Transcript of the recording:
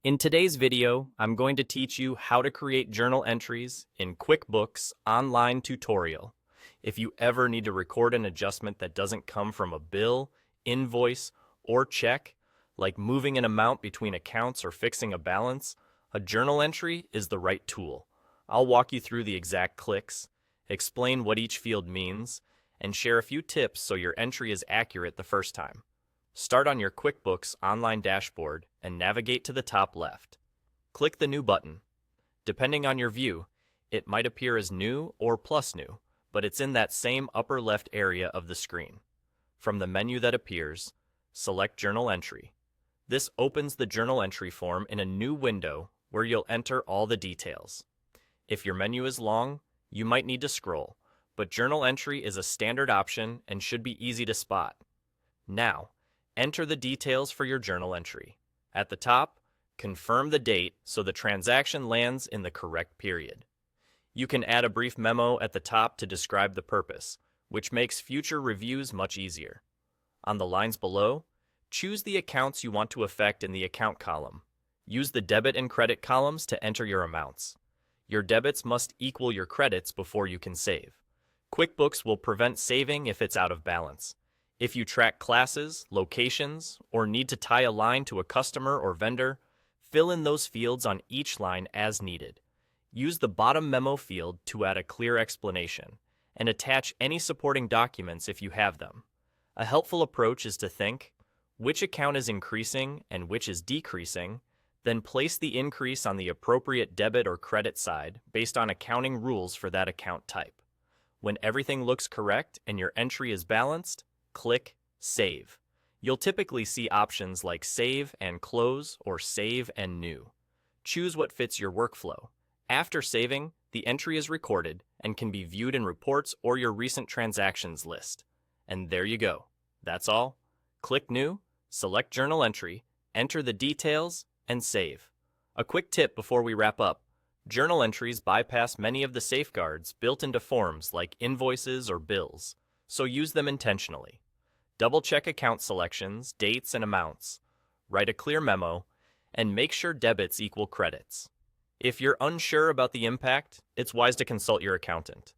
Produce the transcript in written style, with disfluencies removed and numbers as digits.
In today's video, I'm going to teach you how to create journal entries in QuickBooks Online tutorial. If you ever need to record an adjustment that doesn't come from a bill, invoice, or check, like moving an amount between accounts or fixing a balance, a journal entry is the right tool. I'll walk you through the exact clicks, explain what each field means, and share a few tips so your entry is accurate the first time. Start on your QuickBooks Online dashboard and navigate to the top left. Click the New button. Depending on your view, it might appear as New or Plus New, but it's in that same upper left area of the screen. From the menu that appears, select Journal Entry. This opens the journal entry form in a new window where you'll enter all the details. If your menu is long, you might need to scroll, but Journal Entry is a standard option and should be easy to spot. Now, enter the details for your journal entry. At the top, confirm the date so the transaction lands in the correct period. You can add a brief memo at the top to describe the purpose, which makes future reviews much easier. On the lines below, choose the accounts you want to affect in the account column. Use the debit and credit columns to enter your amounts. Your debits must equal your credits before you can save. QuickBooks will prevent saving if it's out of balance. If you track classes, locations, or need to tie a line to a customer or vendor, fill in those fields on each line as needed. Use the bottom memo field to add a clear explanation, and attach any supporting documents if you have them. A helpful approach is to think, which account is increasing and which is decreasing, then place the increase on the appropriate debit or credit side based on accounting rules for that account type. When everything looks correct and your entry is balanced, click Save. You'll typically see options like Save and Close or Save and New. Choose what fits your workflow. After saving, the entry is recorded and can be viewed in reports or your recent transactions list. And there you go. That's all. Click New, select Journal Entry, enter the details, and save. A quick tip before we wrap up. Journal entries bypass many of the safeguards built into forms like invoices or bills, so use them intentionally. Double-check account selections, dates, and amounts. Write a clear memo, and make sure debits equal credits. If you're unsure about the impact, it's wise to consult your accountant.